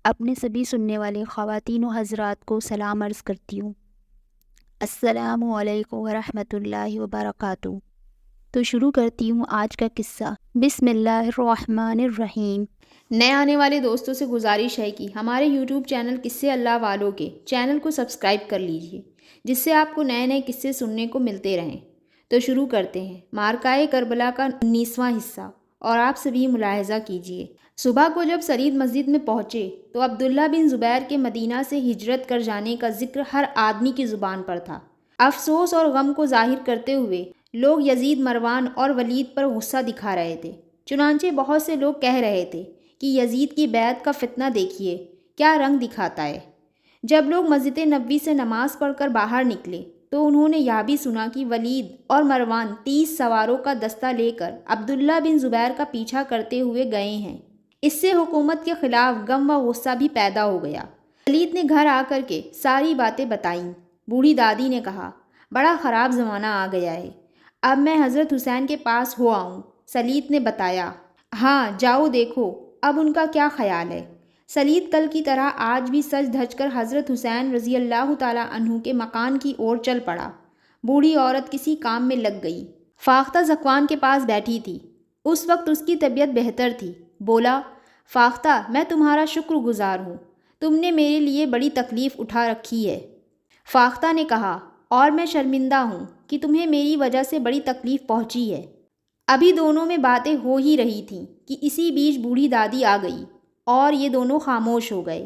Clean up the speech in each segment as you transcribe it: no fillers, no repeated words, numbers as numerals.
اپنے سبھی سننے والے خواتین و حضرات کو سلام عرض کرتی ہوں۔ السلام علیکم ورحمۃ اللہ وبرکاتہ۔ تو شروع کرتی ہوں آج کا قصہ۔ بسم اللہ الرحمن الرحیم۔ نئے آنے والے دوستوں سے گزارش ہے کہ ہمارے یوٹیوب چینل قصے اللہ والوں کے چینل کو سبسکرائب کر لیجئے، جس سے آپ کو نئے نئے قصے سننے کو ملتے رہیں۔ تو شروع کرتے ہیں معرکہ کربلا کا 19واں حصہ، اور آپ سبھی ملاحظہ کیجئے۔ صبح کو جب سلید مسجد میں پہنچے تو عبداللہ بن زبیر کے مدینہ سے ہجرت کر جانے کا ذکر ہر آدمی کی زبان پر تھا۔ افسوس اور غم کو ظاہر کرتے ہوئے لوگ یزید، مروان اور ولید پر غصہ دکھا رہے تھے۔ چنانچہ بہت سے لوگ کہہ رہے تھے کہ یزید کی بیعت کا فتنہ دیکھیے کیا رنگ دکھاتا ہے۔ جب لوگ مسجد نبوی سے نماز پڑھ کر باہر نکلے تو انہوں نے یہ بھی سنا کہ ولید اور مروان 30 سواروں کا دستہ لے کر عبداللہ بن زبیر کا پیچھا کرتے ہوئے گئے ہیں۔ اس سے حکومت کے خلاف غم و غصہ بھی پیدا ہو گیا۔ ولید نے گھر آ کر کے ساری باتیں بتائیں۔ بوڑھی دادی نے کہا، بڑا خراب زمانہ آ گیا ہے، اب میں حضرت حسین کے پاس ہو آؤں۔ سلید نے بتایا، ہاں جاؤ دیکھو اب ان کا کیا خیال ہے۔ سلید کل کی طرح آج بھی سج دھج کر حضرت حسین رضی اللہ تعالیٰ عنہ کے مکان کی اور چل پڑا۔ بوڑھی عورت کسی کام میں لگ گئی۔ فاختہ ذکوان کے پاس بیٹھی تھی۔ اس وقت اس کی طبیعت بہتر تھی۔ بولا، فاختہ میں تمہارا شکر گزار ہوں، تم نے میرے لیے بڑی تکلیف اٹھا رکھی ہے۔ فاختہ نے کہا، اور میں شرمندہ ہوں کہ تمہیں میری وجہ سے بڑی تکلیف پہنچی ہے۔ ابھی دونوں میں باتیں ہو ہی رہی تھیں کہ اسی بیچ بوڑھی دادی آ گئی اور یہ دونوں خاموش ہو گئے۔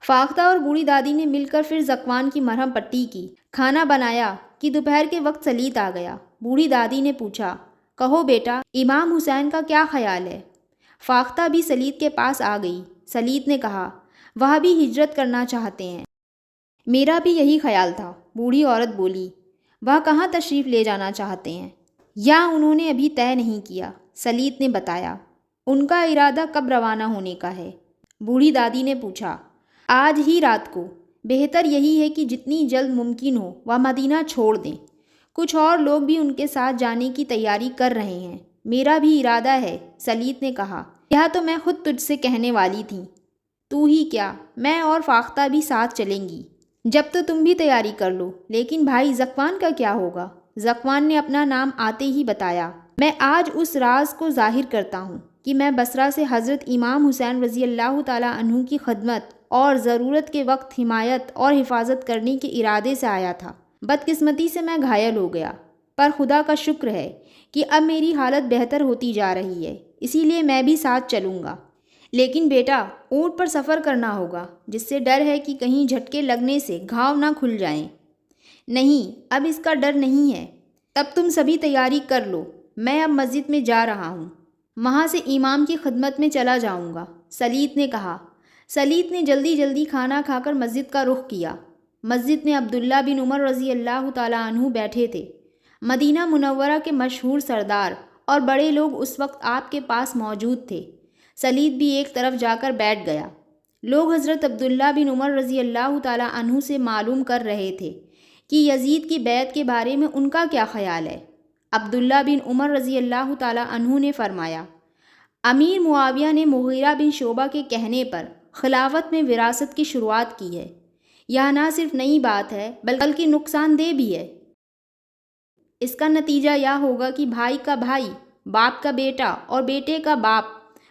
فاختہ اور بوڑھی دادی نے مل کر پھر ذکوان کی مرہم پٹی کی، کھانا بنایا کہ دوپہر کے وقت سلید آ گیا۔ بوڑھی دادی نے پوچھا، کہو بیٹا امام حسین کا کیا خیال ہے؟ فاختہ بھی سلید کے پاس آ گئی۔ سلید نے کہا، وہ بھی ہجرت کرنا چاہتے ہیں، میرا بھی یہی خیال تھا۔ بوڑھی عورت بولی، وہ کہاں تشریف لے جانا چاہتے ہیں؟ یا انہوں نے ابھی طے نہیں کیا؟ سلید نے بتایا، ان کا ارادہ کب روانہ ہونے کا ہے؟ بوڑھی دادی نے پوچھا، آج ہی رات کو۔ بہتر یہی ہے کہ جتنی جلد ممکن ہو وہ مدینہ چھوڑ دیں۔ کچھ اور لوگ بھی ان کے ساتھ جانے کی تیاری کر رہے ہیں۔ میرا بھی ارادہ ہے، سلید نے کہا، یہ تو میں خود تجھ سے کہنے والی تھی۔ تو ہی کیا، میں اور فاختہ بھی ساتھ چلیں گی۔ جب تو تم بھی تیاری کر لو، لیکن بھائی ذکوان کا کیا ہوگا؟ ذکوان نے اپنا نام آتے ہی بتایا، میں آج اس راز کو ظاہر کرتا ہوں کہ میں بصرہ سے حضرت امام حسین رضی اللہ تعالیٰ عنہ کی خدمت اور ضرورت کے وقت حمایت اور حفاظت کرنے کے ارادے سے آیا تھا۔ بدقسمتی سے میں گھائل ہو گیا، پر خدا کا شکر ہے کہ اب میری حالت بہتر ہوتی جا رہی ہے، اسی لیے میں بھی ساتھ چلوں گا۔ لیکن بیٹا اونٹ پر سفر کرنا ہوگا، جس سے ڈر ہے کہ کہیں جھٹکے لگنے سے گھاؤ نہ کھل جائیں۔ نہیں، اب اس کا ڈر نہیں ہے۔ تب تم سبھی تیاری کر لو، میں اب مسجد میں جا رہا ہوں، وہاں سے امام کی خدمت میں چلا جاؤں گا، سلید نے کہا۔ سلید نے جلدی جلدی کھانا کھا کر مسجد کا رخ کیا۔ مسجد میں عبداللہ بن عمر رضی اللہ تعالیٰ عنہ بیٹھے تھے۔ مدینہ منورہ کے مشہور سردار اور بڑے لوگ اس وقت آپ کے پاس موجود تھے۔ سلید بھی ایک طرف جا کر بیٹھ گیا۔ لوگ حضرت عبداللہ بن عمر رضی اللہ تعالیٰ عنہ سے معلوم کر رہے تھے کہ یزید کی بیعت کے بارے میں ان کا کیا خیال ہے۔ عبداللہ بن عمر رضی اللہ تعالیٰ عنہ نے فرمایا، امیر معاویہ نے مغیرہ بن شعبہ کے کہنے پر خلافت میں وراثت کی شروعات کی ہے۔ یہ نہ صرف نئی بات ہے بلکہ نقصان دہ بھی ہے۔ اس کا نتیجہ یہ ہوگا کہ بھائی کا بھائی، باپ کا بیٹا اور بیٹے کا باپ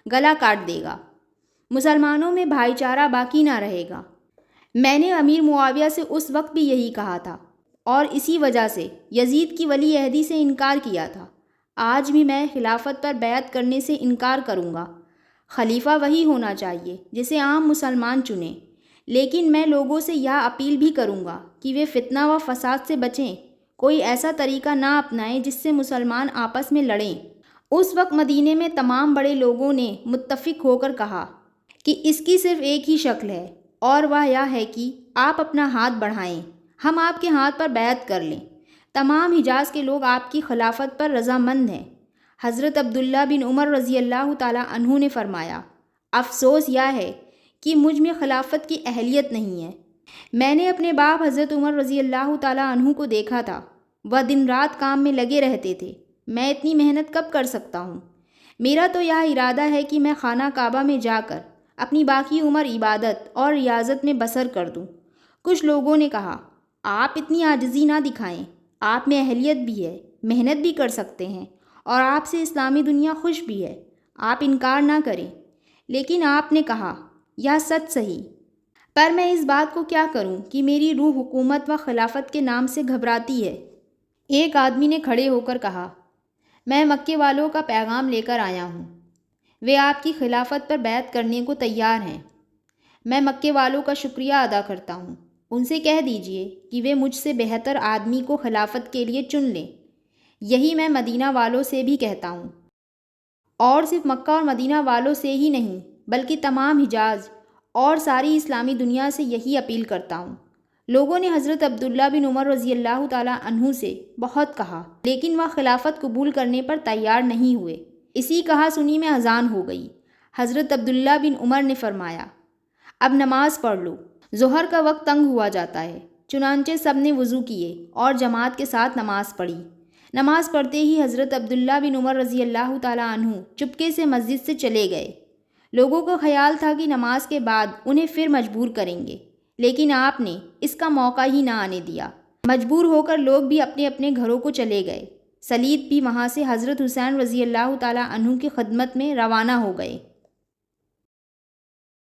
گلا کاٹ دے گا۔ مسلمانوں میں بھائی چارہ باقی نہ رہے گا۔ میں نے امیر معاویہ سے اس وقت بھی یہی کہا تھا اور اسی وجہ سے یزید کی ولی عہدی سے انکار کیا تھا۔ آج بھی میں خلافت پر بیعت کرنے سے انکار کروں گا۔ خلیفہ وہی ہونا چاہیے جسے عام مسلمان چنیں، لیکن میں لوگوں سے یہ اپیل بھی کروں گا کہ وہ فتنہ و فساد سے بچیں، کوئی ایسا طریقہ نہ اپنائیں جس سے مسلمان آپس میں لڑیں۔ اس وقت مدینے میں تمام بڑے لوگوں نے متفق ہو کر کہا کہ اس کی صرف ایک ہی شکل ہے، اور وہ یہ ہے کہ آپ اپنا ہاتھ بڑھائیں، ہم آپ کے ہاتھ پر بیعت کر لیں۔ تمام حجاز کے لوگ آپ کی خلافت پر رضامند ہیں۔ حضرت عبداللہ بن عمر رضی اللہ تعالیٰ عنہ نے فرمایا، افسوس یہ ہے کہ مجھ میں خلافت کی اہلیت نہیں ہے۔ میں نے اپنے باپ حضرت عمر رضی اللہ تعالیٰ عنہ کو دیکھا تھا، وہ دن رات کام میں لگے رہتے تھے، میں اتنی محنت کب کر سکتا ہوں؟ میرا تو یہ ارادہ ہے کہ میں خانہ کعبہ میں جا کر اپنی باقی عمر عبادت اور ریاضت میں بسر کر دوں۔ کچھ لوگوں نے کہا، آپ اتنی عاجزی نہ دکھائیں، آپ میں اہلیت بھی ہے، محنت بھی کر سکتے ہیں، اور آپ سے اسلامی دنیا خوش بھی ہے، آپ انکار نہ کریں۔ لیکن آپ نے کہا، یہ سچ صحیح، پر میں اس بات کو کیا کروں کہ میری روح حکومت و خلافت کے نام سے گھبراتی ہے۔ ایک آدمی نے کھڑے ہو کر کہا، میں مکے والوں کا پیغام لے کر آیا ہوں، وہ آپ کی خلافت پر بیعت کرنے کو تیار ہیں۔ میں مکے والوں کا شکریہ ادا کرتا ہوں، ان سے کہہ دیجئے کہ وہ مجھ سے بہتر آدمی کو خلافت کے لیے چن لیں۔ یہی میں مدینہ والوں سے بھی کہتا ہوں، اور صرف مکہ اور مدینہ والوں سے ہی نہیں بلکہ تمام حجاز اور ساری اسلامی دنیا سے یہی اپیل کرتا ہوں۔ لوگوں نے حضرت عبداللہ بن عمر رضی اللہ تعالیٰ عنہ سے بہت کہا، لیکن وہ خلافت قبول کرنے پر تیار نہیں ہوئے۔ اسی کہا سنی میں اذان ہو گئی۔ حضرت عبداللہ بن عمر نے فرمایا، اب نماز پڑھ لو، ظہر کا وقت تنگ ہوا جاتا ہے۔ چنانچہ سب نے وضو کیے اور جماعت کے ساتھ نماز پڑھی۔ نماز پڑھتے ہی حضرت عبداللہ بن عمر رضی اللہ تعالیٰ عنہ چپکے سے مسجد سے چلے گئے۔ لوگوں کو خیال تھا کہ نماز کے بعد انہیں پھر مجبور کریں گے، لیکن آپ نے اس کا موقع ہی نہ آنے دیا۔ مجبور ہو کر لوگ بھی اپنے اپنے گھروں کو چلے گئے۔ سلید بھی وہاں سے حضرت حسین رضی اللہ تعالیٰ عنہ کی خدمت میں روانہ ہو گئے۔